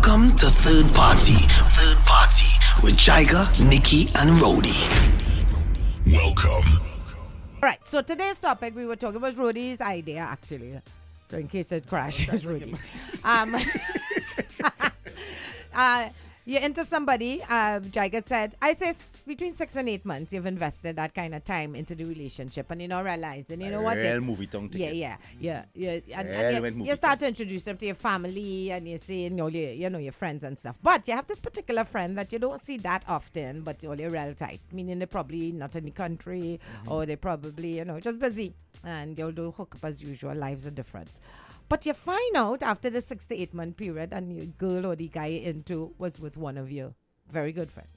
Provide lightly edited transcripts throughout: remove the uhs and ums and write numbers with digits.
Welcome to Third Party with Jaiga, Nikki and Ro'dey. Welcome. All right, so today's topic we were talking about Ro'dey's idea actually. So in case it crashes, Ro'dey. You're into somebody, Jaiga said, I say between 6 and 8 months you've invested that kind of time into the relationship and you're not realizing, you know what? Real movie tongue ticket. Yeah. And you start to introduce them to your family and you see, your friends and stuff. But you have this particular friend that you don't see that often, but you're real tight. Meaning they're probably not in the country or they're probably, just busy. And you'll do hookup as usual. Lives are different. But you find out after the 6 to 8 month period and your girl or the guy you're into was with one of your very good friends.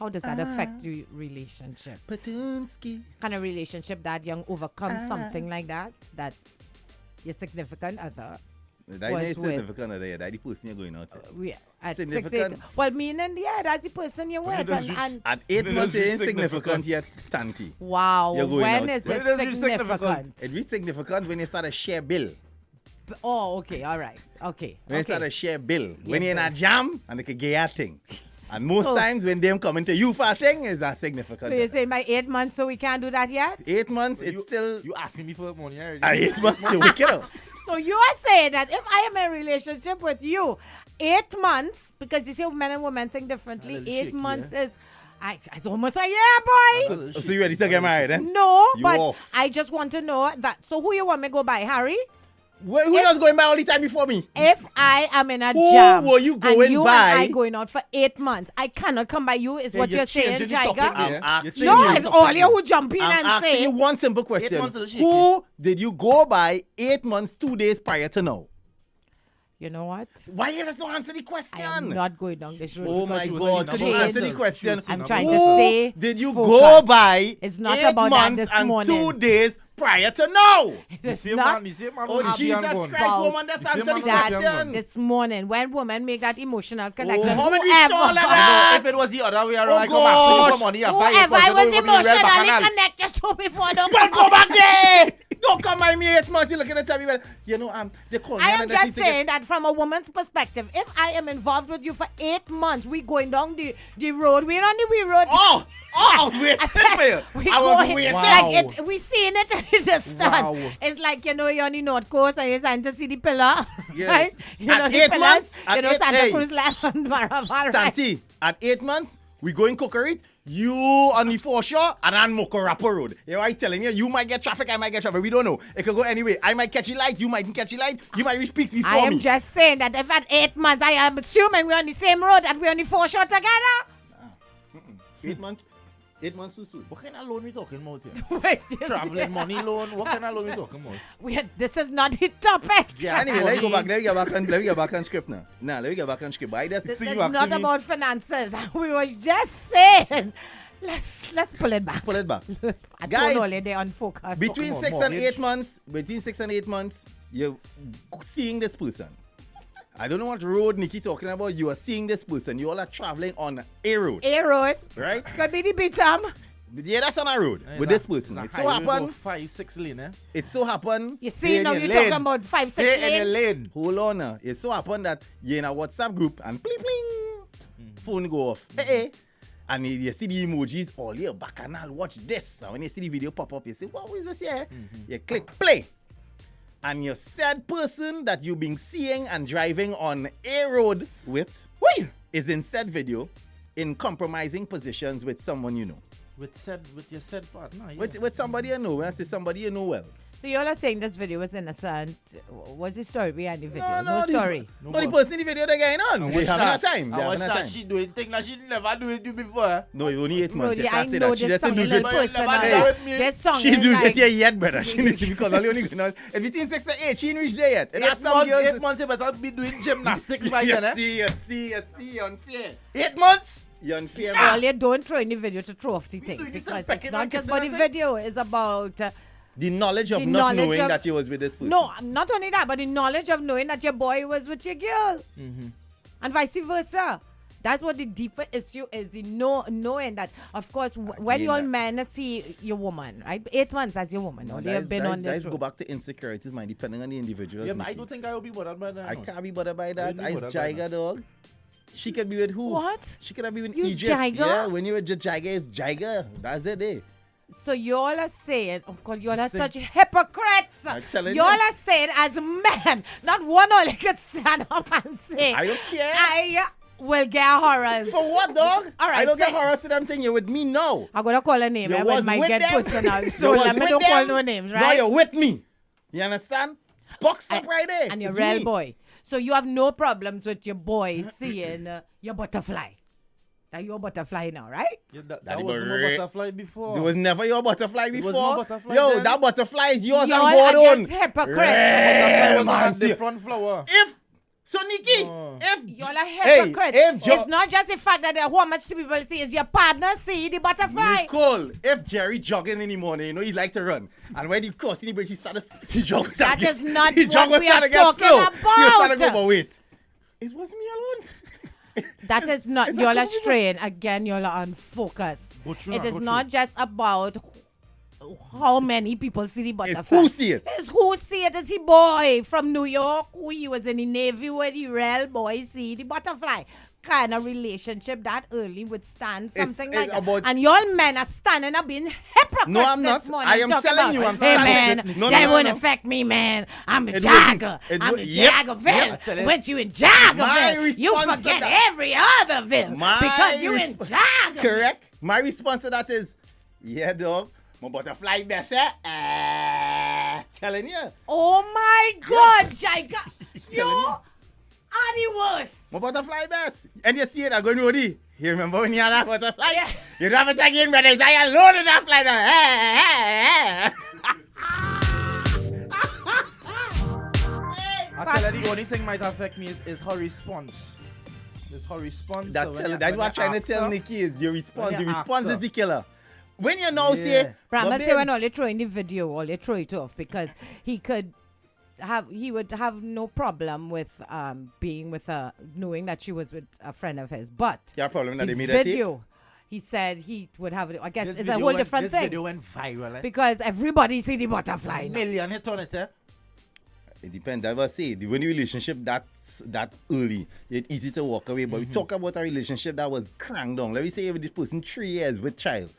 How does that affect your relationship? Patunsky. Kind of relationship that young overcome something like that your significant other That is significant other. That the person you're going out with. At Significant. 6, 8. Well, meaning, that's the person you're with. And At 8 months, it ain't significant yet, Tanti. wow, You're going when out. is When it does it significant? It be significant when you start a share bill. Oh, okay, all right. Okay. When you start a share bill. When you're in sir. a jam and they can get a thing. And most times when them coming to you for a thing, is that significant. So you're saying by 8 months, so we can't do that yet? 8 months, it's still... You asking me for money already? At 8 months, you wicked up. So you are saying that if I am in a relationship with you, 8 months, because you see men and women think differently, A little 8 shaky, months is, it's almost a year, boy. So you ready to get married, then? No, You but off. I just want to know that. So who you want me to go by, Harry? Who was going by all the time before me? If I am in a Who jam were you going and you by? and I going out for 8 months, I cannot come by you, is what you're saying, changing the topic Jaiga? there. I'm You're asking No, you. it's all you who jump in I'm and asking say. you one simple question. 8 months a little shaky. Who did you go by 8 months, 2 days prior to now? You know what? Why you just don't answer the question? I am not going down this road. Oh my She was God! seen Don't number. answer the question. I'm Who trying to Who stay did you focused. go by It's not 8 about that months this and morning. 2 days prior to now? It's not The same man Oh, who Jesus happy and gone. Christ, woman, that's The same answer the man who happy and question. gone. this morning when women make that emotional connection. how many whoever, all of No, that? if it was the other way around, Oh, I come asking you gosh. for money after whoever 8 months, I you was know you will be real emotionally bacchanal. connected to before, don't Well, come go back there! Don't come by me 8 months. You're looking at me. Well, they call me. I and am they just see ticket. saying that from a woman's perspective, if I am involved with you for 8 months, we going down the road. We're on the road. Wait. We I was going, waiting. like we seeing it, it's a stunt. Wow. It's like, you're on the North Coast and you're starting to see the pillar, Yes. right? At The 8 pillars, months, at Santa 8 Cruz left and Maraval, right? Santi, at 8 months, we going cookery. You on the foreshore and on Mokorapa Road. You know what I'm telling you? You might get traffic, I might get traffic. We don't know. It could go anyway. I might catch a light, you mightn't catch a light. You might reach peaks before I am me. just saying that if at 8 months, I am assuming we're on the same road, that we're on the foreshore together. 8 months? 8 months too soon. What kind of loan we talking about here? Wait, you Traveling see? money loan? What kind of loan we talking about? This is not the topic. Yeah, Anyway, let me go back. Let me get back on script now. Let me get back on script. But I just This thing is you asking not me- about finances. We were just saying. Let's pull it back. pull it back. I Guys, told all they're unfocused. Between on, 6 and mortgage. 8 months, you're seeing this person. I don't know what road Nikki talking about. You are seeing this person. You all are traveling on a road, A road. right? Could be the Bitam. Yeah, that's on a road Yeah, with that- this person. that It so highway go happen. 5-6 lane, eh? It so happen. You Stay see, in now your you're lane. talking about 5, 6 Stay in your lanes. lane. Hold on now. It so happen that you're in a WhatsApp group and bling bling, phone go off. Hey. And you see the emojis, all your bacchanal, watch this. And when you see the video pop up, you say, what is this here? You click play. And your said person that you've been seeing and driving on a road with is in said video in compromising positions with someone you know. With your said partner. Yeah. With somebody you know. When I say somebody you know well. So you're not saying this video was innocent. What's the story behind the video? No, story. No, the person in the video they're going on. They having a time. They I watch having a that time. she do it. Think that she never do it before. No, it's only 8 months. Brody, You I can't say know that. She this doesn't song do is it. personal. Hey. This song She is do like, get here yet, brother. She need to because only going on. And between 6 and 8, she ain't reached there yet. And that's some 8 girls. months, you better be doing gymnastics by You then, eh? see, you're unfair. 8 months? You're unfair, All man. you don't throw in the video to throw off the thing, doing this because and pecking it's not and just kissing about the and thing? video. It's about The knowledge of The not knowledge knowing of- that you was with this person. no, not only that, but the knowledge of knowing that your boy was with your girl, and vice versa. That's what the deeper issue is. The knowing that, of course, when you all men see your woman, right? 8 months as your woman, or they have been on this Let's road. go back to insecurities, man, depending on the individuals. Yeah, but I don't think I will be bothered by that. I can't be bothered by that. Really I's bothered by Jaiga, dog. She could be with who? What? She could have been with Use Egypt. Jaiga? Yeah, when you're with Jaiga, it's Jaiga. That's it, eh? So y'all are saying, oh God, y'all are such hypocrites. I'm telling Y'all you. are saying as men, not one only could stand up and say, I don't care. I will get horrors. For what, dog? All right, I don't say- get harassed to them thing. You're with me now. I'm going to call a name. You I was might with get them. personal. So You was let me with don't call them. no names, Now right? you're with me. You understand? Box up right there. And you're It's real me. boy. So you have no problems with your boy seeing your butterfly. Now you're a butterfly now, right? Yeah, that Daddy wasn't boy. a butterfly before. There was never your butterfly was before. no butterfly Yo, then. that butterfly is yours Y'all and God are own. just hypocrites. Butterfly was man, on a see. different flower. So Nikki, Oh. if Y'all are hypocrites. if It's not just the fact that how much people see is your partner see the butterfly. Nicole, if Jerry jogging in the morning, you know he like to run, and when he crossing the bridge, he jogs. That is not he what we are talking He start to go, about. but wait, it was me alone. That is not, it's y'all not are straying. Again, y'all are unfocused. Go through It now, is go not through. just about how many people see the It's butterfly. who see it. It's who see it. It's the boy from New York who he was in the Navy where the real boy see the butterfly. Kind of relationship that early would stand something it's like that. about- And y'all men are standing up being hypocrites No, I'm not. this morning. I am talking telling about, you, I'm hey standing man, with- no, that no, won't no. affect me, man. I'm a It wouldn't. Jagger. It I'm would- in yep, Jaggerville. yep. tell you. Once you in My Jaggerville, you response to forget that- every other ville because you in Jaggerville. Correct. My response to that is, yeah, dog. My butterfly best, telling you. Oh my God, Jaiga. You are the worst. My butterfly best. And you see it, I go Ro'dey. You remember when you had that butterfly? Yeah. You don't have it again, brother. It's like a load of that fly there. I tell you, the only thing might affect me is her response. It's her response. That's what I'm trying to tell Nikki is your response. when The you response ask is the killer. When you now say, Brahma but say babe, when all they throw in the video, all they throw it off because he would have no problem with being with her, knowing that she was with a friend of his. But your problem that the they made that tape? video, he said he would have. I guess it's a whole different this thing video went viral. because everybody see the butterfly. now. Million hit on it, eh? It depends. I was say when the relationship that early, it's easy to walk away. But we talk about a relationship that was cranked down. Let me say with this person 3 years with child.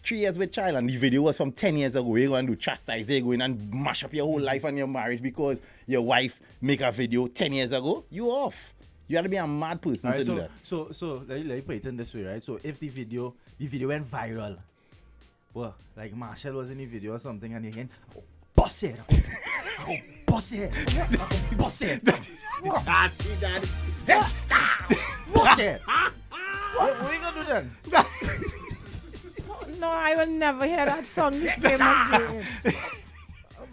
3 years with child, and the video was from 10 years ago. You're going to chastise it, going and mash up your whole life and your marriage because your wife make a video 10 years ago. You off. You got to be a mad person Alright, to do that. so let me put it in this way, right? So if the video went viral, well, like Marshall was in the video or something, and again, boss it, boss it, boss it, boss it. What are you gonna do then? No, I will never hear that song the same again.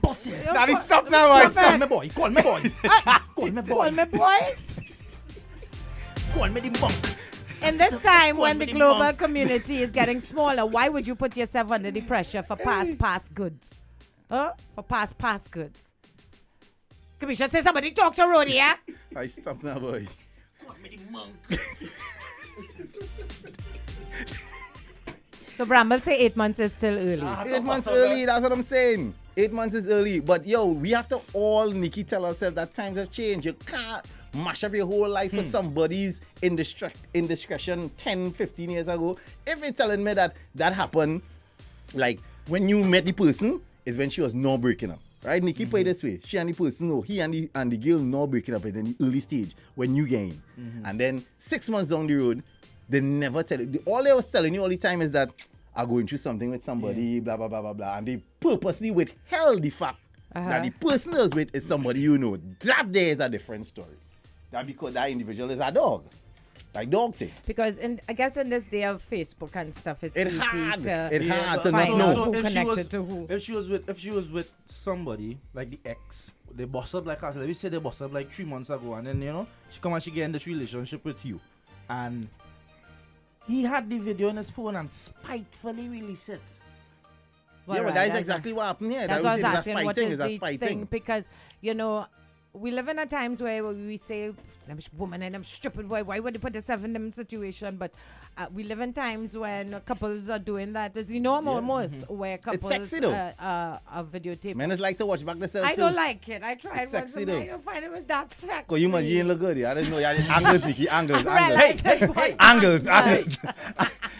Boss it. Daddy, stop now, Call me boy. Call me boy. Call me boy. Call me boy. Call me the monk. In this time when the Quality global monk. community is getting smaller, why would you put yourself under the pressure for past goods? Huh? For past goods. Kamisha, say somebody talk to Ro'dey, yeah? I stop now, boy. Call me the monk. So Bramble say 8 months is still early. 8 months early, that's what I'm saying. 8 months is early. But yo, we have to all, Nikki, tell ourselves that times have changed. You can't mash up your whole life for somebody's indiscretion 10, 15 years ago. If you're telling me that happened, like when you met the person, is when she was not breaking up. Right, Nikki, put it this way. She and the person, no, he and the girl not breaking up in the early stage when you get in. And then 6 months down the road, they never tell you. All they was telling you all the time is that I'm going through something with somebody, blah, blah, blah, blah, blah. And they purposely withheld the fact that the person is with is somebody you know. That there is a different story. That because that individual is a dog. Like dog thing. Because I guess in this day of Facebook and stuff, it's It easy hard. to It hard to find not out know. who if she connected was, to who. If she was with somebody like the ex, they boss up like us. Let me say they boss up like 3 months ago, and then she come and she get in this relationship with you, and he had the video on his phone and spitefully released it. Well, yeah, but right, that is that's exactly what happened here. That's that what I was was asking. a What spite thing. is It's a the spite thing? thing. Because, we live in a times where we say, I'm a woman and I'm stupid. Why would they put themselves in them situation? But we live in times when couples are doing that. It's the norm almost where couples sexy though. are videotaping. Men like to watch back themselves I too. don't like it. I tried It's once sexy and I though. don't find it was that sexy. Cause you ain't look good. I didn't know. Angles, Nikki. Angles. Realize this point. Angles.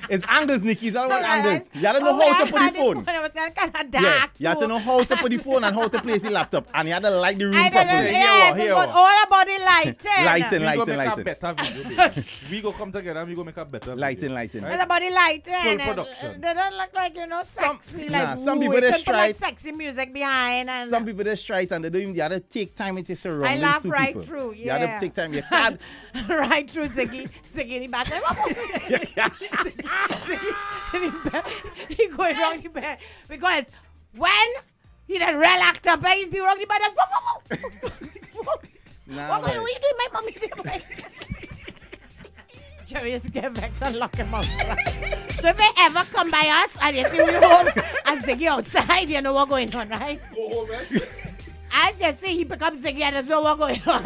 It's angles, Nikki. It's all about angles. You gotta know how to put the phone. It was kind of dark. You have to know how to put the phone and how to place the laptop. And you have to light the room I don't know. properly. Yes, Here, but all about the lighting. Lighting, We go make a lighting. better video, babe. We go come together and we go make a better video. Lighting. It's about the lighting. Full production. They don't look like, sexy. Some people they just put try like sexy music behind. And Some people just try it and they don't even, you have to take time with your surroundings. I laugh to right people. through, You have yeah. to take time. You can't. right through Ziggy. Ziggy in the back. He going wrong the bed. Because when he done real act up, he's be wrong the bed. What are you doing, my mommy? Jerry is get vexed and lock him out. So if they ever come by us and you see we home and Ziggy outside, you know what's going on, right? Go home, man. As you see, he becomes Ziggy and there's no what's going on.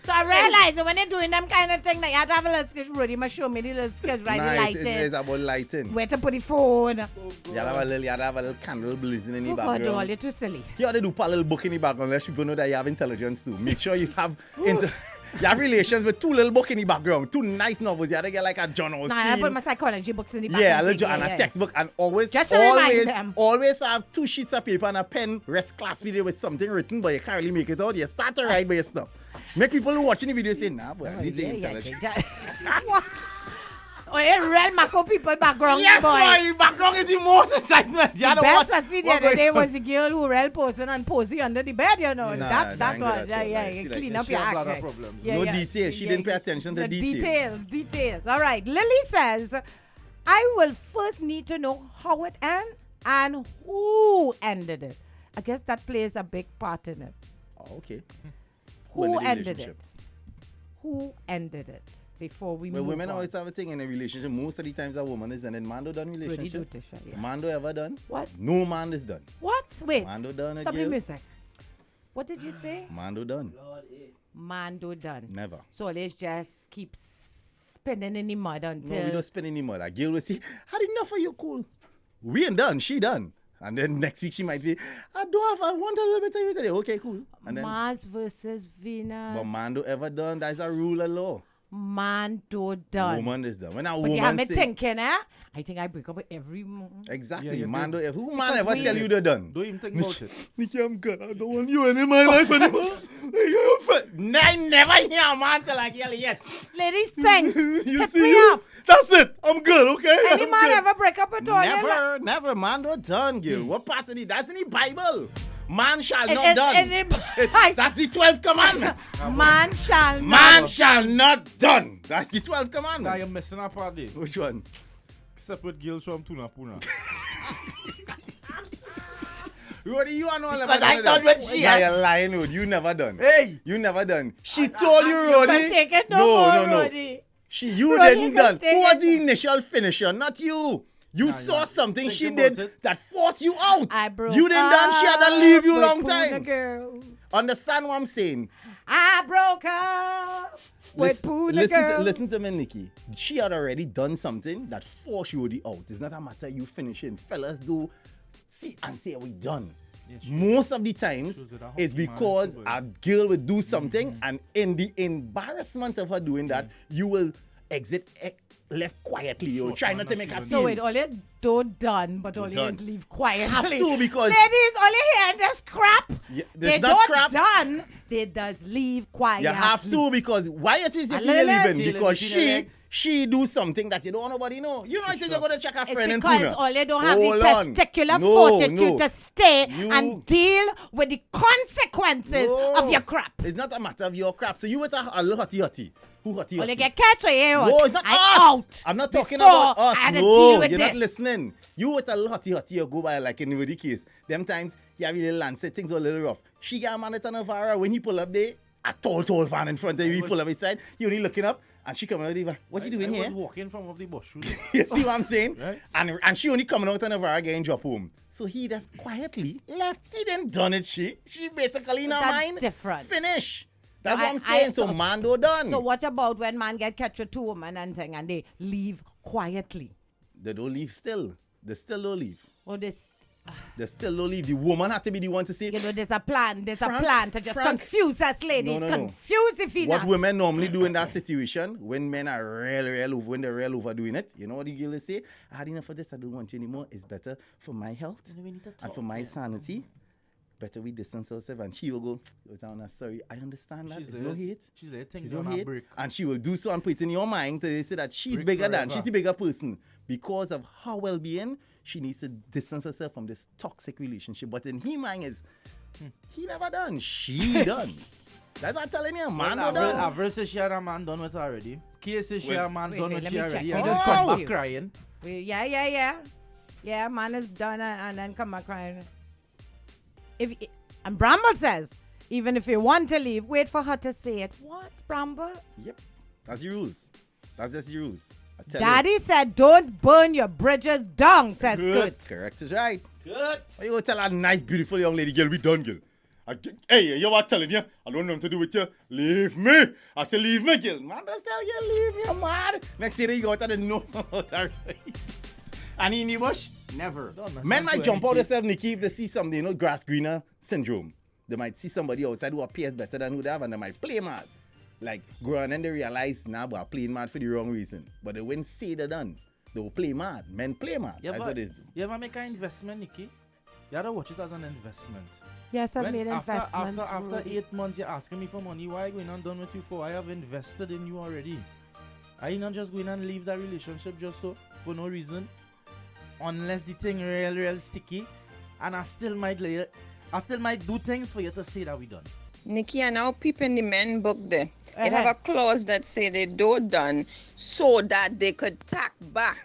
So I realize that when they're doing them kind of thing, that you have to have a little skills. Rudy must show me the little skills, right? The lighting. It's about lighting. Where to put the phone. You have a little candle blazing in the Oh God, background. doll, you're too silly. You ought to do put a little book in the background. Let people know that you have intelligence too. Make sure you have you have relations with two little books in the background. Two nice novels. You have to get like a John Austin. Nah, I put my psychology books in the back. Yeah, and a textbook, and always, Just to remind them. always have 2 sheets of paper and a pen, rest class video with something written, but you can't really make it out. You start to write, but you stop. Make people who watching the video say, nah, boy, these things intelligent. What? Oh, yeah, real Mako people background, Yes, boy. boy, background is the most excitement. You The know best what? I see the other day was the girl who real posing and posing under the bed, you know. Nah, that ain't one, good at all. I see you that. clean She up your has a act. lot of right? problems. No details. She didn't pay attention to the details. Details. All right. Lily says, I will first need to know how it ended and who ended it. I guess that plays a big part in it. Oh, okay. Who ended the ended it? relationship? Who ended it? Before we Well, move women on. always have a thing in a relationship. Most of the times a woman is done. And Mando done Really relationship. do, Tisha, yeah. Mando ever done? What? No man is done. What? Wait. Mando done Stop the again. music. What did you say? Mando done. Mando done. Never. So let's just keep spinning in the mud No, until we don't spend any more. Like, Gail will say, had enough of you, cool. We ain't done. She done. And then next week she might be, I want a little bit of you today. Okay, cool. And then, Mars versus Venus. but Mando ever done? That's a rule of law. Mando done. Woman is done. When a But you have woman me say, thinking, eh? I think I break up with every woman. exactly, Yeah, you Mando, do. who man Because ever we- tell you they're done? Don't even think about it. Nikki, I'm good. I don't want you in my life anymore. I never hear a man tell like yell yet. Ladies, think. You Hit see me you? up. That's it. I'm good, okay? Any I'm man good. ever break up with all Never, Mando done, Gil. What part of the, that's in the Bible. Man shall It not is done. in the- That's the 12th commandment. Man shall Man not. shall not done. That's the 12th Now commandment. you're missing a party. Which one? Except with girls from Tuna Puna. Roddy, you are not Because I thought when she Now had- you're lying, Roddy. You never done. Hey! You never done. She told you, But Roddy. take it no more, Roddy. You Roddy didn't can done. take Who was it. the initial finisher? Not you. You saw something Think she about did it. that forced you out. I broke You didn't done. She had to leave you up long with Puna time. Girl. Understand what I'm saying? I broke up with Puna Girl. Listen to me, Nikki. She had already done something that forced you out. It's not a matter you finishing. Fellas do see and say we done. Yes, Most of the times, She was with a it's hockey man, because too, a girl would do something, and in the embarrassment of her doing that, you will exit left quietly or Short try man, not to not make a shooting. scene. So wait, all you don't done, but all you done. is leave quietly. Have to, because- ladies, all you hear this crap. Yeah, They there's not don't crap. done. They does leave quietly. You have to, because why it is if A you're little leaving? bit. Because Till the she do something that you don't want nobody know. You know, I think you're gonna check a It's friend in because Pune. all you don't have Hold the on. testicular No, fortitude no. to stay You- and deal with the consequences No. of your crap. It's not a matter of your crap. So you with a little hotty. Who hotty? All you get catch or you out. No, it's not I us. out. I'm not talking before about us. I had to No, deal with you're this. not listening. You with a little hotty, you go by like in the Rudy case. Them times, you have a little Lancet, things were a little rough. She got a man at Navara when he pull up there, a tall van in front of you, he pull up his side, you only looking up, And she coming out of the what you doing I here? was walking from off the bus. You see what I'm saying? Right. And she only coming out on a very again drop home. So he just quietly left. He didn't done it, she basically in her That's mind. different. Finish. That's I- what I'm saying. I- So man do done. So what about when man get catch with two women and thing and they leave quietly? They don't leave still. They still don't leave. Or this, They still don't leave. The woman had to be the one to say, you know, there's a plan. There's Frank, a plan to just Frank. confuse us ladies. No. Confuse the females. what women normally do in that situation when men are when they're real overdoing it, you know what the girl will say? I had enough of this, I don't want you anymore. It's better for my health and for my sanity. Better we distance ourselves. And she will go, sorry, I understand that. There's no hate. She's there, things There's no on her hate. break. And she will do so and put it in your mind to say that she's Break bigger than, forever. she's the bigger person. Because of her well-being, she needs to distance herself from this toxic relationship. But in his mind is, he never done, she done. That's what I'm telling you, man no done. Avril says she had a man done with her already. Kia says she had a man Wait, done wait, with let she me already. check. And We then don't come trust back you. crying. Yeah. Yeah, man is done and then come back crying. And Bramble says, even if you want to leave, wait for her to say it. What, Bramble? Yep, that's the rules. That's just the rules. I tell you. Daddy said, don't burn your bridges down, says good. Correct is right. Good. Why you go tell a nice, beautiful young lady, girl, we done, girl. Hey, you what telling you? I don't know what to do with you. Leave me. I say, leave me, girl. Man, just tell you, leave me, man. Next day, you go out and know about her. And in the bush? Never. Men might jump out themselves, Nikki, if they see something, you know, grass greener syndrome. They might see somebody outside who appears better than who they have, and they might play mad. Like, grow and then they realize, nah, but I'm playing mad for the wrong reason. But they wouldn't say they're done. They will play mad. Men play mad. Yeah, That's but what it is. you ever make an investment, Nikki? You have to watch it as an investment. Yes, I've When made investments. after Rudy. 8 months, you're asking me for money. Why are you going on done with you for? I have invested in you already. Are you not just going and leave that relationship just so for no reason? Unless the thing real sticky, and I still might do things for you to say that we done. Nikki, and now people in the men book there. It Uh-huh. have a clause that say they don't done so that they could tack back.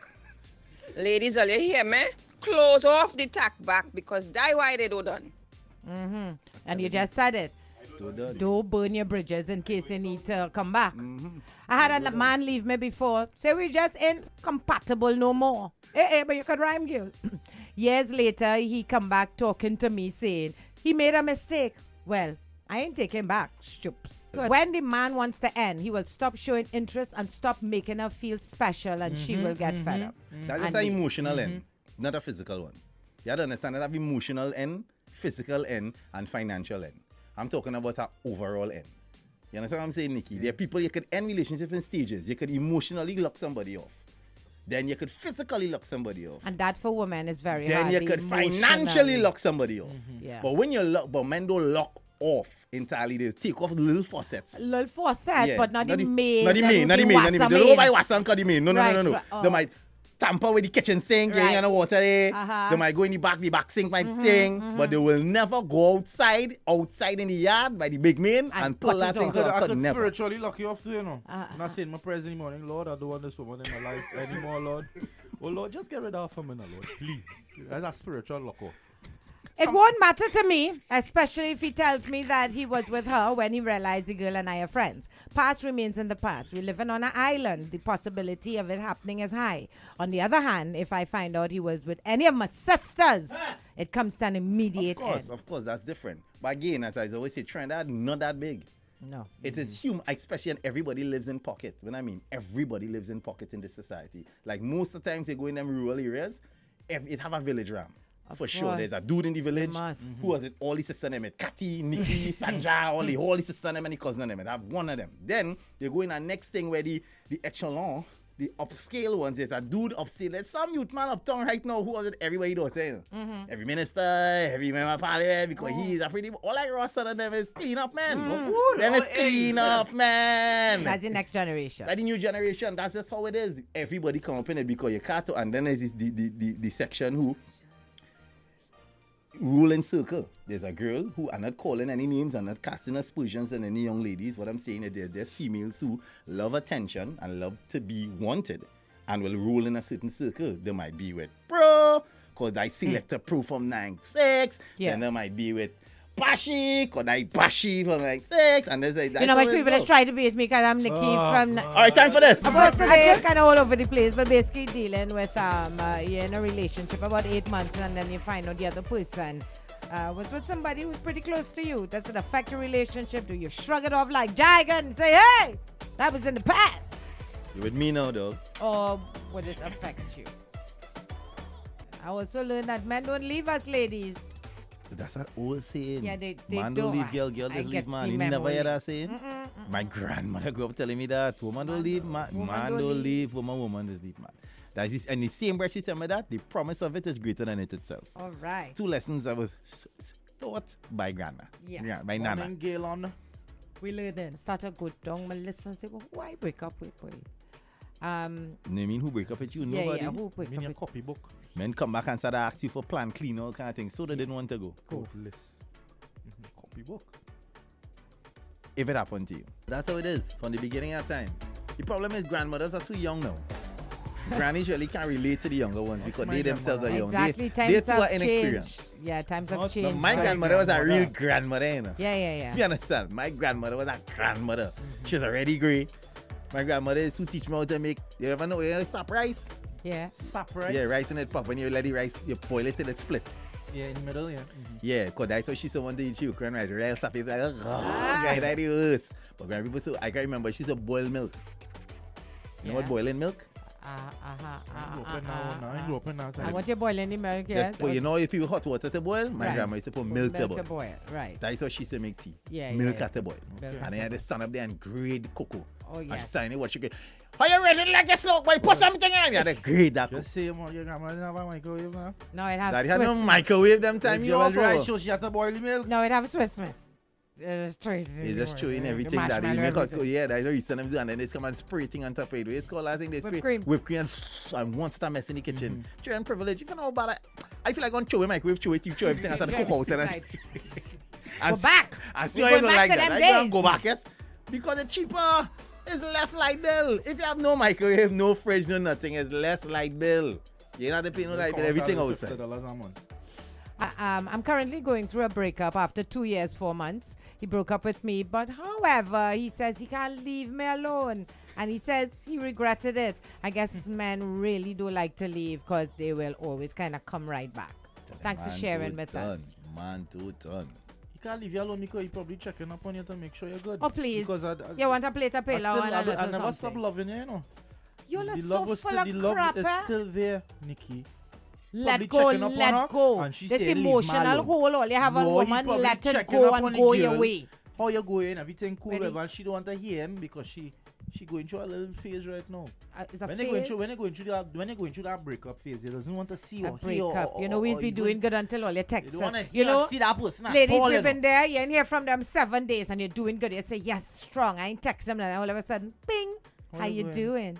Ladies, are you hear me? Close off the tack back because that's why they don't done. And you just said it. So done. Don't burn your bridges in case you need to come back. I had a man leave me before. Say we just ain't compatible no more. But you could rhyme, girl. Years later, he come back talking to me saying he made a mistake. Well, I ain't taking back, stoops. When the man wants to end, he will stop showing interest and stop making her feel special, and she will get fed up. That's just an emotional end, not a physical one. You have to understand that I have emotional end, physical end, and financial end. I'm talking about an overall end. You understand what I'm saying, Nikki? There are people you could end relationships in stages. You could emotionally lock somebody off. Then you could physically lock somebody off. And that for women is very Then hard. you the could emotionally. financially lock somebody off. Yeah. But when you lock, but men don't lock off entirely. They take off little faucets. Little faucet, Yeah. but not the main. Not the main. They don't go by Wasan cause the main. No. Right. They might tamper with the kitchen sink, Right. and the water there. Uh-huh. They might go in the back sink might thing, but they will never go outside in the yard by the big main and pull put that it thing off. out. I could Never. spiritually lock you off too, you know. I'm not saying my prayers in the morning, Lord, I don't want this woman in my life anymore, Lord. Oh, Lord, just get rid of her, Lord, please. That's a spiritual lock off. It won't matter to me, especially if he tells me that he was with her when he realized the girl and I are friends. Past remains in the past. We're living on an island. The possibility of it happening is high. On the other hand, if I find out he was with any of my sisters, it comes to an immediate end. Of course, that's different. But again, as I always say, Trinidad not that big. No. It is human, especially and everybody lives in pockets. When I mean everybody lives in pockets in this society. Like most of the times you go in them rural areas, it have a village ram. For sure. course. There's a dude in the village. must. Who was it? All his sisters name it. Cathy, Nikki, Sandra, all his sisters name and the cousin name it. I have one of them. Then you go in the next thing where the echelon, the upscale ones, there's a dude upscale. There's some youth man uptown right now who was it everywhere he does it. Every minister, every member of parliament, because he's a pretty all I rest of them is clean up man. Them is clean up man. That's the next generation. That's the new generation. That's just how it is. Everybody come up in it because you can't. And then there's this, the section who rule in circle. There's a girl who I'm not calling any names, I'm not casting aspersions on any young ladies. What I'm saying is there's females who love attention and love to be wanted and will rule in a certain circle. They might be with pro, because I select a pro from 9-6. Yeah. Then they might be with Pashi, could I Pashi from like 6, and they say that's You know, how much it people go. is trying to beat me because I'm Nikki from. All right, time for this. Of course, today it's kind of all over the place, but basically dealing with you're in a relationship about 8 months, and then you find out the other person was with somebody who's pretty close to you. Does it affect your relationship? Do you shrug it off like Jaiga and say, "Hey, that was in the past," You with me now, though? or would it affect you? I also learned that men don't leave us, ladies. That's an old saying. Yeah, they man don't. leave girl, girl I just get leave man. the You never hear memory. that saying? My grandmother grew up telling me that. Woman don't leave, man don't leave. Woman just leave, man. That's this, and the same breath she tell me that, the promise of it is greater than it itself. All right. 2 lessons I was taught by grandma. Yeah. By nana. Morning, Gail on. We learn then. Start a good tongue. My listen say, well, why break up with boy? You mean who break up with you? Yeah, Nobody. yeah. Who break In up your with? copybook. Men come back and start to ask you for plan clean, all kind of things. So they didn't want to go. Cool. Code list. Copybook. If it happened to you. That's how it is from the beginning of time. The problem is grandmothers are too young now. Grannies really can't relate to the younger ones because My they themselves are young. Exactly. They Times too have are inexperienced. changed. Yeah, times have No, changed. My Right. grandmother was a grandmother. real grandmother, you know. Yeah. You understand? My grandmother was a grandmother. She's already great. My grandmother is who teach me how to make, you ever know, sap rice? Yeah. Sap rice. Yeah, rice in it pop. When you let the rice, you boil it till it split. Yeah, in the middle, yeah. Yeah, because that's how she's the one to eat Ukraine rice. Real sap is like, guy, that is. But grand people, so I can remember she's a boiled milk. You know what Yeah. boiling milk? I grew up in now. I grew up in now. And what you boiling the milk, yes? Well, you know if you hot water to boil, my Right. grandma used to put milk to boil. Right. That's how she used to make tea. Yeah, milk yeah. at the boil. Milk And then I had to stand up there and grade cocoa. Oh, And yes. she's standing there watching it. How you ready like a slow boy? Put something in. You had to grade that cocoa. Just say, your grandma didn't have a microwave now. No, it have Daddy Swiss. had no microwave them time you was offer. right, so she had to boil the milk. No, it have Swiss miss. It's It's just chewing everything that they make out. Yeah, that's what you send them to, and then they come and spray thing on top of it. It's called, I think they spray Whipped cream. and one star mess in the kitchen. Children privilege. You can know about it. I feel like on chew a microwave, chew it, you chew everything outside the cookhouse. And Go back. And see We how you going gonna back like to that. them I don't days. go back, yes? Because it's cheaper. It's less light bill. If you have no microwave, no fridge, no nothing, it's less light bill. You don't have to pay no light bill, everything outside. $50 a month. I'm currently going through a breakup after 2 years, 4 months. He broke up with me, but however, he says he can't leave me alone. And he says he regretted it. I guess men really do like to leave because they will always kind of come right back. Thanks for sharing with us. Man to ton. You can't leave you alone because he probably checking up on you to make sure you're good. Oh, please. Because You want a plate of pillow and a I little never stop something? loving you, you know. You're The so love was full still, of the love crap, is eh? still there, Nikki. Let Probably go, checking up on let her, go. and she This say, "Leave me emotional alone." hole, all you have a No, he woman, probably let it checking go up and on the go your girl. way. How you going? Everything cool, Ready? and she don't want to hear him because she going through a little phase right now. It's a When phase. you're going through that breakup phase, he doesn't want to see A or hear. breakup. You know, he's be doing good until all your texts. You don't want to You know, see that person. at ladies, all, we've you been know. there. You ain't hear from them 7 days and you're doing good. You say, yes, strong. I ain't text them. And all of a sudden, bing, how you doing?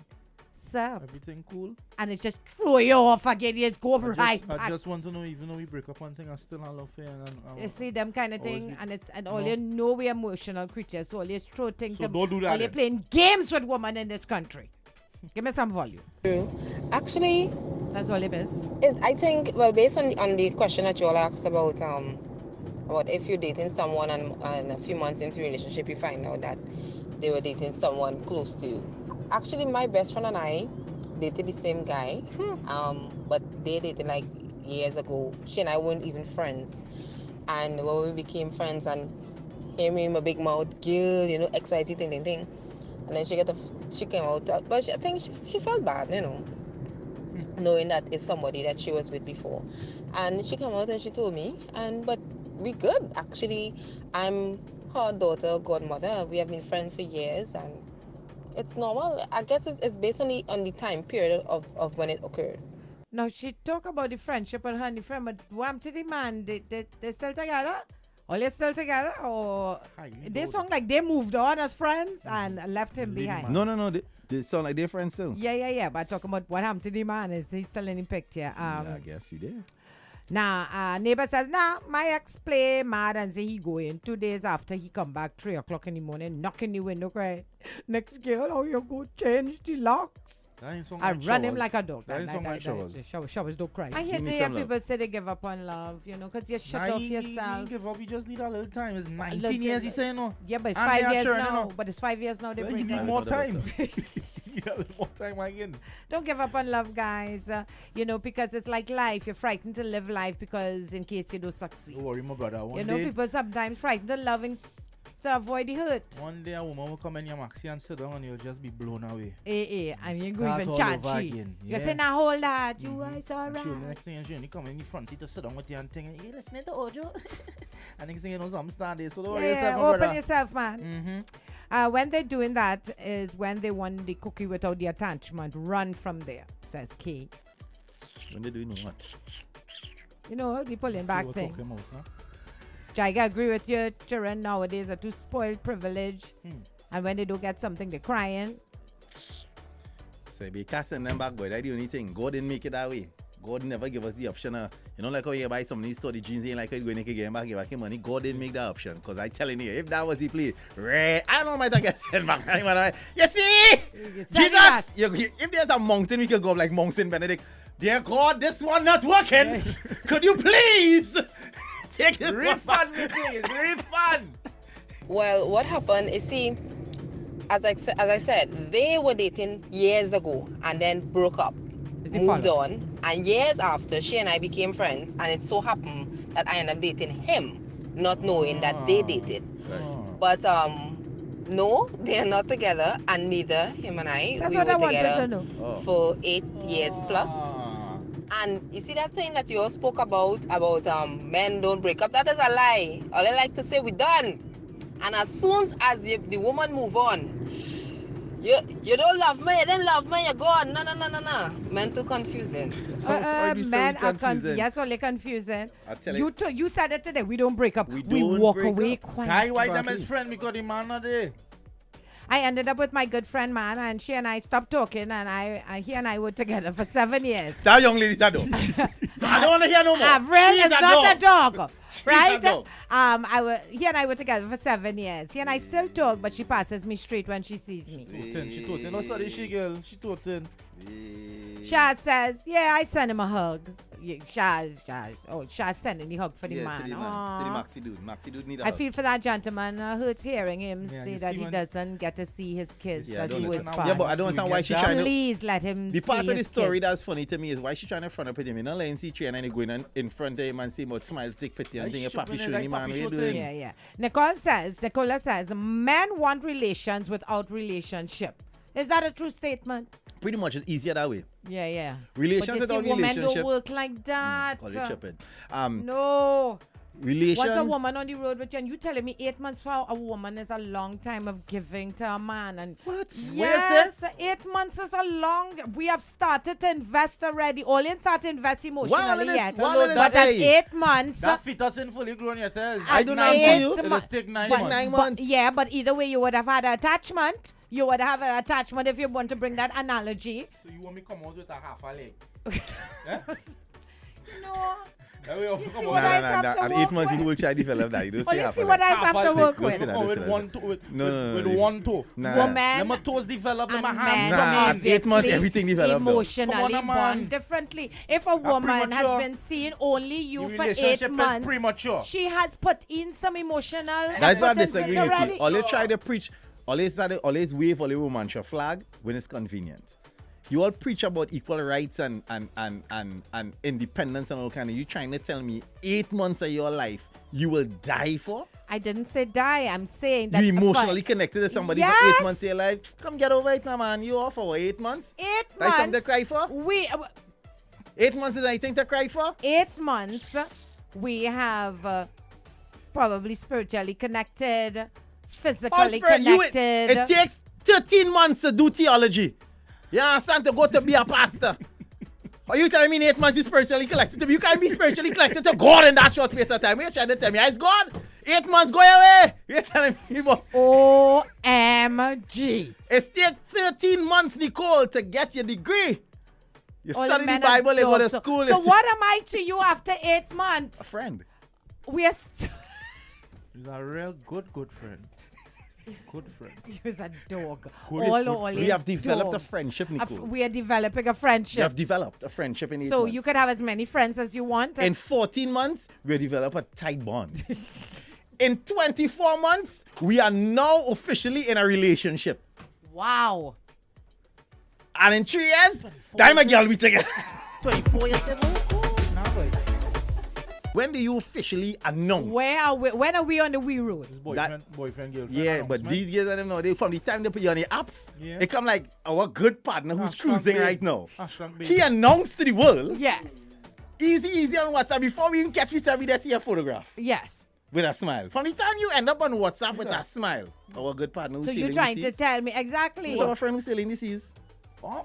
Sup? Everything cool. And it's just throw you off again. You just go right I back. just want to know, even though we break up one thing, I still have love for you. You see them kind of always thing, be- and it's and all No. you know we emotional creatures, so all you throw things. So don't do that All you then. playing games with women in this country. Give me some volume. Actually, That's all it is. I think, well, based on the question that you all asked about if you're dating someone and a few months into a relationship you find out that they were dating someone close to you. Actually, my best friend and I dated the same guy, but they dated like years ago. She and I weren't even friends. And when we became friends and hear me in my big mouth, girl, you know, XYZ thing. And then she came out, but I think she felt bad, you know, knowing that it's somebody that she was with before. And she came out and she told me, but we good. Actually, I'm her daughter, godmother. We have been friends for years, and it's normal. I guess it's based on the time period of when it occurred. Now she talk about the friendship and her and the friend, but what to the man? They still together? All they still together? Or they sound like they moved on as friends and left him behind? No. They sound like they're friends still. Yeah. But talking about what happened to the man, is he still in the picture? I guess he did. Now, neighbor says, nah, my ex play mad and say he going. 2 days after he come back, 3 o'clock in the morning, knock in the window, cry, next girl, how you go change the locks? I run him like a dog. Showers don't cry. I hate to hear people say they give up on love, because you shut off yourself. You give up, you just need a little time. It's 19 years, you say, no? Yeah, but it's 5 years now. But it's 5 years now, they bring you need more time. You need more time again. Don't give up on love, guys. Because it's like life. You're frightened to live life because in case you don't succeed. Don't worry, my brother. People sometimes frightened to love to avoid the hurt. One day a woman will come in your maxi and sit down and you'll just be blown away. And you go even chat she. You say, now hold that. You guys alright. Sure, the next thing you come in the front seat to sit down with you and think, hey, listening to Ojo. And next thing you know, something started. So don't worry yourself, my open brother. yourself, man. When they're doing that is when they want the cookie without the attachment. Run from there, says Kay. When they're doing what? The pulling back thing. Jaiga agree with you. Children nowadays are too spoiled, privileged. And when they don't get something, they're crying. So be casting them back, boy. That's the only thing. God didn't make it that way. God never give us the option. Like how you buy some of these store the jeans, ain't like how you go and get back, give back your money. God didn't make that option. Because I telling you, if that was the play, I don't know, might get sent back. You see? Jesus! If there's a mountain, we can go like Mountain Benedict. Dear God, this one not working. Could you please take this refund me, please. Refund. Well, what happened is, see, as I said, they were dating years ago and then broke up, moved on, and years after, she and I became friends, and it so happened that I ended up dating him, not knowing that they dated. But no, they are not together, and neither him and I, we were together for 8 years plus. And you see that thing that you all spoke about men don't break up, that is a lie. All I like to say, we done. And as soon as the woman move on, you don't love me, you didn't love me, you're gone. No. Men too confusing. Men are confusing. Yes, only confusing. You said it today, we don't break up. We walk away quietly. Why them as friend because the man not there? I ended up with my good friend, man, and she and I stopped talking, and he and I were together for 7 years. That young lady's a dog. I don't want to hear no more. Avril is not a dog. Right? He and I were together for 7 years. He and I still talk, but she passes me straight when she sees me. She told him. No, sorry, she girl. She told him. Shaz says, yeah, I sent him a hug. Yeah, Shaz sending the hug for the man. To the Maxi dude. Maxi dude need a I hug. feel for that gentleman. Hurts hearing him say that he doesn't get to see his kids as he was far. Yeah, but I don't understand why she trying to... Please let him The see part of the his story kids. that's funny to me is why she trying to front up with him. You know, like see train and he going in front of him and say about smile, take pity and think, papi showing him, man, what you doing? Yeah. Nicola says, men want relations without relationship. Is that a true statement? Pretty much, it's easier that way. Yeah. Relations without relationship. Women don't work like that. Call it stupid. No. Relations. Once a woman on the road with you, and you telling me 8 months for a woman is a long time of giving to a man. And what? Yes, 8 months is a long. We have started to invest already. Only started to invest emotionally yet. But at 8 months. That fit us in fully grown yourself. I don't know you. It'll take 9 months. Yeah, but either way, you would have had an attachment. You would have an attachment if you want to bring that analogy. So you want me to come out with a half a leg? No. You see what I have to work with? 8 months, you will try to develop that. You don't say half see what I have to work with. With one toe. Woman. Let my toes develop, let my hands come in. 8 months, everything developed. Emotionally bond differently. If a woman has been seeing only you for 8 months, premature. She has put in some emotional That's why I effort disagree with you. Always try to preach. Always wave all the woman's flag when it's convenient. You all preach about equal rights and independence and all kind of. You trying to tell me 8 months of your life you will die for? I didn't say die. I'm saying that you emotionally connected to somebody for 8 months of your life. Come get over it now, man. You off for 8 months? 8 months. That's something to cry for? 8 months is anything to cry for? 8 months. We have probably spiritually connected, physically connected. It takes 13 months to do theology. You understand? To go to be a pastor. Are you telling me in 8 months is spiritually connected? You can't be spiritually connected to God in that short space of time. You're trying to tell me it's God? 8 months, go away. You're telling me about OMG. It takes 13 months, Nicole, to get your degree. You All study the men Bible, you go to adults. school. So what am I to you after 8 months? A friend. We are He's a real good friend. Good friend. You're a dog. Good We have developed a friendship, Nicole. We are developing a We friendship. have developed a friendship in 8 So months. you can have as many friends as you want. In 14 months, we develop a tight bond. In 24 months, we are now officially in a relationship. Wow. And in 3 years, time a girl we together. 24 years old. Now, boy. When do you officially announce? When are we on the wee road? Boyfriend, girlfriend. Yeah, but these guys, I don't know. From the time they put you on the apps, Yeah. they come like our good partner who's Hashtag cruising babe. right now. Hashtag babe. He announced to the world, Yes. easy on WhatsApp. Before we even catch each other, we just see a photograph Yes. with a smile. From the time you end up on WhatsApp with a smile, our good partner who's So sailing you're trying the to seas. tell me exactly. Who's our friend who's sailing the seas? Right.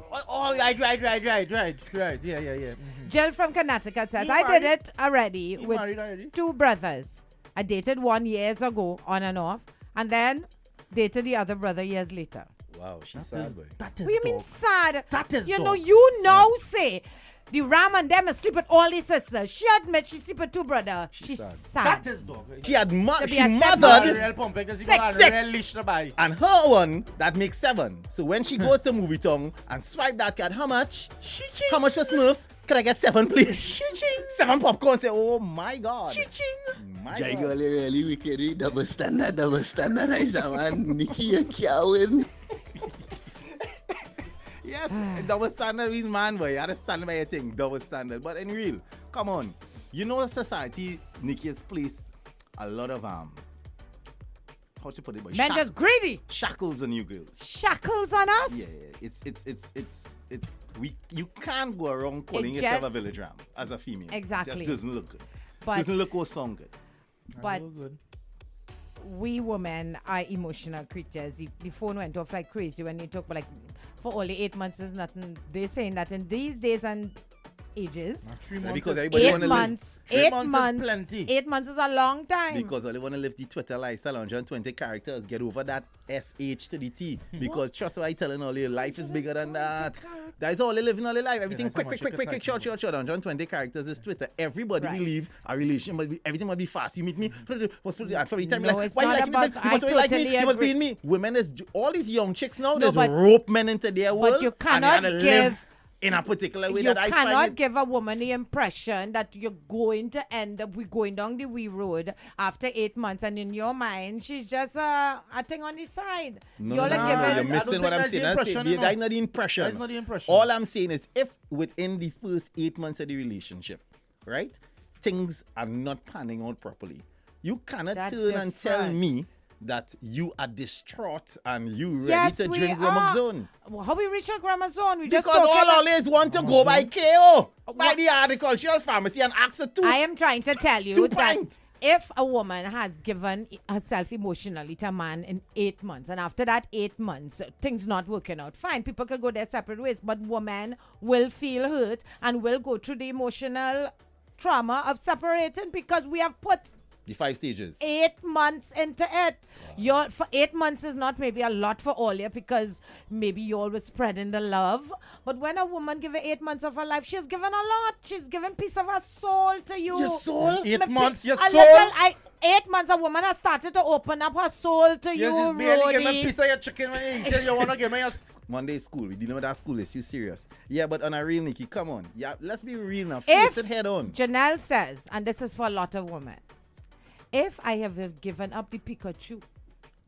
Yeah. Mm-hmm. Jill from Connecticut says, He I did married? it already He with married already? 2 brothers. I dated one years ago, on and off, and then dated the other brother years later. Wow, she's sad, boy. That is What do you mean dog. sad? That is You dog. know, you now say the Ram and them sleep with all his sisters. She admits she sleep with 2 brothers. She's sad. sad. That is dog. She had To be she a mothered Real pump because he Six. got a Six. real leash to buy. and her one that makes 7. So when she goes to Movie Tongue and swipe that card, how much? How much for Smurfs? Can I get 7, please? 7 popcorn. Say, oh my God. My Jaiga God. really wicked. Double standard. Is a man. Nikki, you can't win. Yes, double standard is man, boy. You have to stand by your thing. Double standard. But in real, come on. You know, society, Nikki, has placed a lot of how to put it, boy? Men just greedy. Shackles on you girls. Shackles on us. Yeah. You can't go around calling It yourself a just- village ram as a female. Exactly. It just doesn't look good. But- Doesn't look or sound good. But we women are emotional creatures. The phone went off like crazy when you talk about like for only 8 months is nothing. They're saying that in these days and ages, 3 Yeah, months because is- everybody 8 wanna months, Three 8 months is months, plenty. 8 months is a long time. Because they want to live the Twitter lifestyle, 120 characters. Get over that SH to the T. Because trust what I telling all you, life is bigger than that. That's all they living all their life. Everything that's how much you quick, can short. 120 characters is Twitter. Everybody Right. believe a relationship must be, everything must be fast. You meet me, and for the time No, you're like, it's why you not like me? about- You I must only like me. totally You must be agree. in me. Women is all these young chicks now. No, There's but- rope men into their world. you and cannot they gotta give- live in a particular way You that I cannot find it. give a woman the impression that you're going to end up going down the wee road after 8 months, and in your mind, she's just a thing on the side. No, You're no, like no, giving. no, you're I don't missing think what I'm that's the saying. impression, you know. That's not the impression. That's not the impression. All I'm saying is if within the first 8 months of the relationship, right, things are not panning out properly, you cannot That's turn and tell different. me that you are distraught and you ready Yes, to we drink are. Gromazone. How we reach a grammar zone? We just Because talking all always want to go by KO, by What? the agricultural pharmacy and ask for 2. I am trying to tell you 2 that pints. if a woman has given herself emotionally to a man in 8 months, and after that 8 months, things not working out, fine, people can go their separate ways, but women will feel hurt and will go through the emotional trauma of separating because we have put The 5 stages. 8 months into it. For 8 months is not maybe a lot for all you because maybe you always spreading the love. But when a woman give 8 months of her life, she's given a lot. She's given piece of her soul to you. Your soul? 8 months, your A soul. little, 8 months, a woman has started to open up her soul to you, You barely give me a Ro'dey. piece of your chicken when you tell you want to give me your... Monday school. We dealing with that school. Is you serious? Yeah, but on a real Nikki, come on. Yeah, let's be real now. If Face it head on. Janelle says, and this is for a lot of women, if I have given up the Pikachu,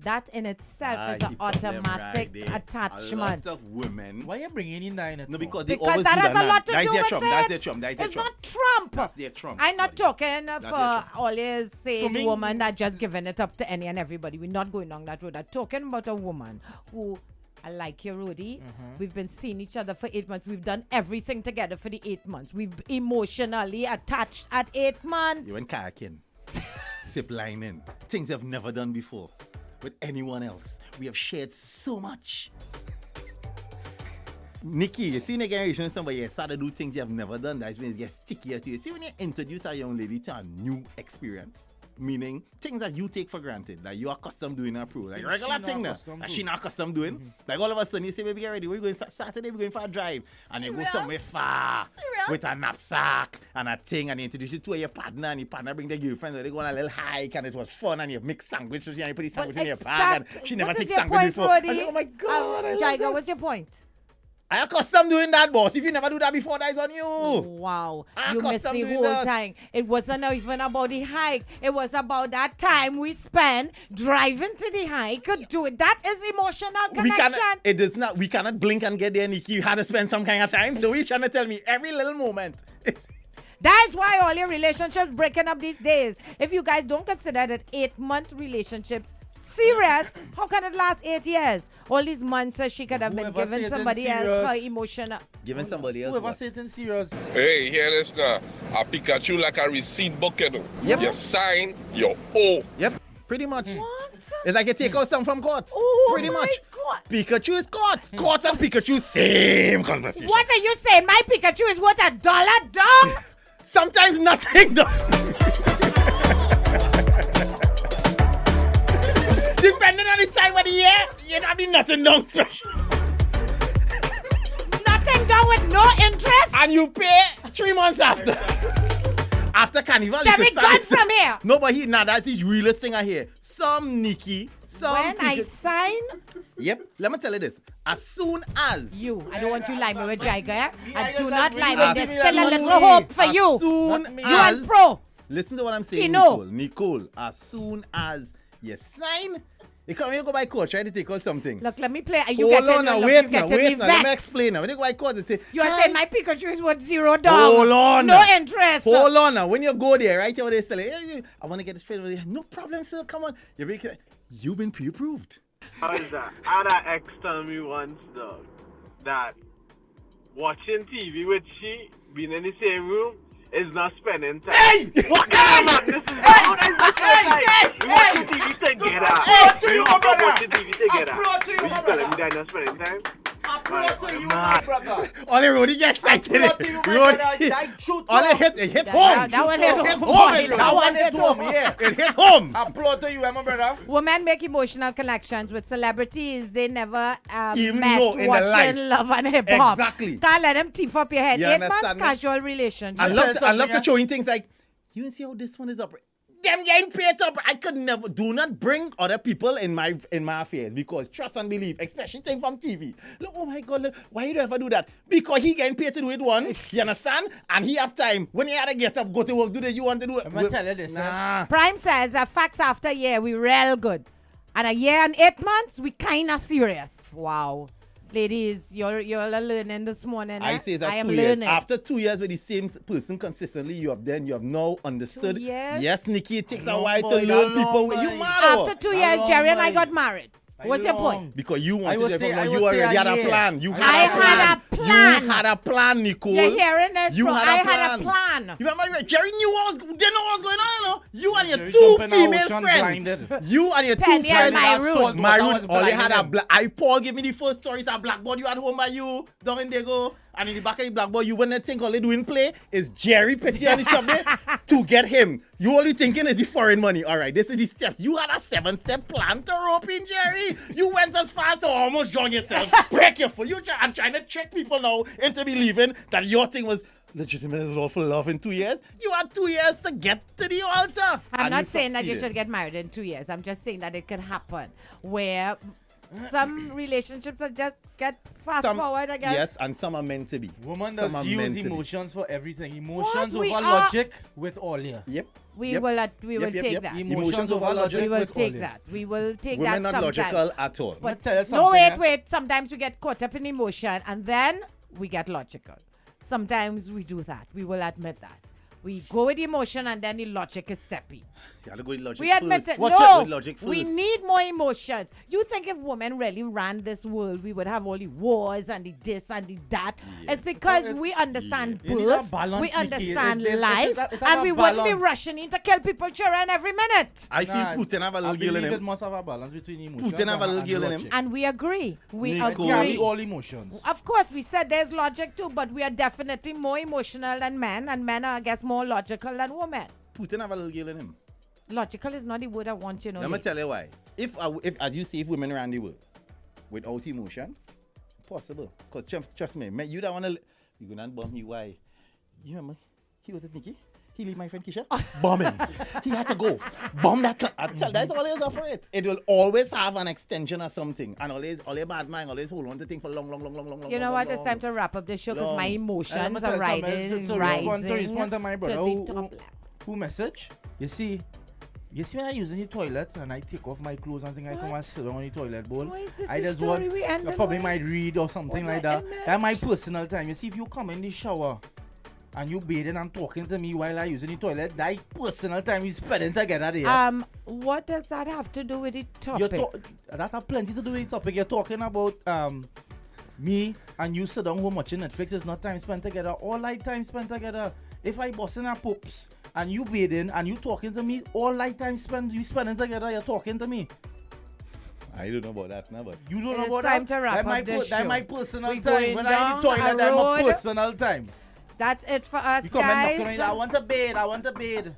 that in itself is an automatic attachment. A lot of women. Why you bringing in that in it? No, because Because they always that do has that. a lot to That's do their with trump. it. That's their trump. That's their It's trump. not Trump. That's their trump. I'm not buddy. talking their for trump. always saying me- woman that just giving it up to any and everybody. We're not going down that road. I'm talking about a woman who, I like you, Ro'dey. We've been seeing each other for 8 months. We've done everything together for the 8 months. We've emotionally attached at 8 months. You went kayaking, zip lining, things I've never done before with anyone else. We have shared so much. Nikki, you see in a generation somebody you start to do things you have never done. That's when it gets stickier to you. See when you introduce a young lady to a new experience, meaning things that you take for granted, that you are accustomed doing in a pro, like Things regular she thing not now, accustomed that to. she not accustomed doing. Like all of a sudden you say, baby, get ready, we're going Saturday, we're going for a drive, and you go somewhere far with a knapsack and a thing, and you introduce you to your partner, and your partner bring their girlfriend, and they go on a little hike, and it was fun, and you mix sandwiches, and you put the sandwich in your bag, and she never takes sandwich before. I say, oh my God, I love Jaiga, that. what's your point? I accustomed doing that, boss. If you never do that before, that is on you. Wow, I you missed accustomed the doing whole that. time. It wasn't even about the hike. It was about that time we spent driving to the hike. Do it. That is emotional We connection. cannot, it does not, we cannot blink and get there, Nikki. You had to spend some kind of time. So you're trying to tell me every little moment. That's why all your relationships breaking up these days. If you guys don't consider that 8-month relationship serious, how can it last 8 years? All these months she could have been Whoever say giving it somebody in else her serious. emotional. Giving somebody else Whoever what? say it in serious. Hey, hear this now. A Pikachu like a receipt book, you know. Yep. You sign, you owe. Yep, pretty much. What? It's like you take out some from courts. Oh pretty my much. God. Pikachu is courts. Courts and Pikachu, same conversation. What are you saying? My Pikachu is worth $1 dong? Sometimes nothing, though. Depending on the time of the year, you don't be nothing done special. Nothing done with no interest? And you pay 3 months after. After Carnival. you Jerry can start gone to- from here. No, but that's his realest singer here. Some Nikki, some When I Pikachu. sign Yep, let me tell you this. As soon as you, I don't want you lie me with Jaiga, eh? I I do just not agree lie with me. There's you. still a As little soon hope for as you. soon Not me. You as and pro. listen to what I'm saying, Kino. Nicole. As soon as you sign, you come here, go by court, try to take out something. Look, let me play. You Hold get on now, me wait now. Let me vexed. explain now. When you go by court, they say, You are "Hi." saying my Pikachu is worth $0. Hold on No now. interest. Hold on now. When you go there, right, what they say, hey, I want to get this straight. No problem, sir. Come on. You've been pre-approved. How is that? I had an ex tell me once, dog, that watching TV with she, being in the same room, is not spending time. Hey! What kind of madness is that? We watching TV together. We watching TV together. You telling me that not spending time? All the roadie get excited. All it hit home. That one hit home. That one hit home, yeah. It hit home. Applaud to you, my brother. Women make emotional connections with celebrities they never Even met know in their watching life. Love and Hip Hop. Exactly. Can't let them teeth up your head. You 8 months understand me? casual relationship. I love something, to showing things like, you can see how this one is up. Them getting paid up. I could never, do not bring other people in my affairs because trust and believe, especially thing from TV. Look, oh my God, look, why you ever do that? Because he getting paid to do it once, you understand? And he have time. When he had to get up, go to work, do that, you want to do it. I'm gonna tell you this, Nah. Prime says facts after a year, we real good. And a year and 8 months, we kind of serious. Wow. Ladies, you're learning this morning. I eh? say that I am 2 years. learning. After 2 years with the same person consistently, you have now understood. 2 years? Yes, Nikki, it takes a Long while boy, to learn that people. long You boy. mad or? After 2 years, long Jerry and I way. got married. What's your point? Because you I wanted would to say- from I you would say already a had a year. plan. You I had had a plan. You had a plan, Nicole. You're hearing this, You bro? had I a had a plan. You remember Jerry knew didn't know what was going on, you know? You and your Jerry two jumping out, female Sean friends. blinded. You and your two Penny and friends. Myroon. Myroon, all they had a blinded black. Paul gave me the first story. That blackboard you had home by you down in Dago. And in the back of the blackboard, you wouldn't think all they doing play is Jerry Petty on the top there to get him. You only thinking is the foreign money. All right, this is the steps. You had a 7-step plan to rope in, Jerry. You went as far as to almost join yourself. Break your foot. I'm trying to trick people now into believing that your thing was legitimate. It was all for love in 2 years. You had 2 years to get to the altar. I'm and not you saying that you succeeded. should get married in 2 years. I'm just saying that it could happen where some relationships are just get fast forward, I guess. Yes, and some are meant to be. Woman Some does are use meant to be. emotions for everything. Emotions We over are- logic with all here. Yep. We Yep. will Yep, take yep. that. Emotions over logic We will with take all that. We will take Women that not sometimes. logical at all. But tell you no, something, wait, eh? wait. Sometimes we get caught up in emotion and then we get logical. Sometimes we do that. We will admit that. We go with emotion and then the logic is stepping. You gotta go with logic We admit first. it. Watch No, it with logic we first. need more emotions. You think if women really ran this world, we would have all the wars and the this and the that? It's because we understand You need a birth, balance, we Nikki. understand It life, has and a we wouldn't be balance. rushing in to kill people, children every minute. I feel Putin have a little girl in It him. must have a balance between emotions. Putin have a little and girl in him. logic. And we agree. We Nicole. It can't be agree. all emotions. Of course, we said there's logic too, but we are definitely more emotional than men, and men are, I guess, more logical than women. Putin have a little girl in him. Logical is not the word I want, you know. Let me tell you why. If as you see, if women around the world without emotion, possible. Because trust me, you don't want to. You're gonna bomb you. Why? You remember? He was at Nikki. He leave my friend Keisha. Bomb him. He had to go. Bomb that. I tell that's all he's for it. It will always have an extension or something. And always bad mind, always hold on to thing for long. You know what? It's time to wrap up this show because my emotions are rising. To respond to my brother who message. You see when I use in the toilet and I take off my clothes and thing, I come and sit down on the toilet bowl. Why is this I the just story want, we end I probably might read or something like that. That's my personal time. You see, if you come in the shower and you bathing and talking to me while I using the toilet, that personal time we spending together there. What does that have to do with the topic? That have plenty to do with the topic. You're talking about me and you sit down home watching Netflix. It's not time spent together. All like time spent together. If I busting a poops and you bathing and you talking to me, all like time spending together, you're talking to me. I don't know about that now, but you don't know about time that. to wrap up this show. That's my personal We're time. When I'm in the toilet, that's my personal time. That's it for us, you come guys. And I want to bathe.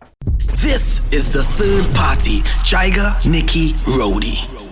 This is the third party, Jaiga, Nikki, Ro'dey.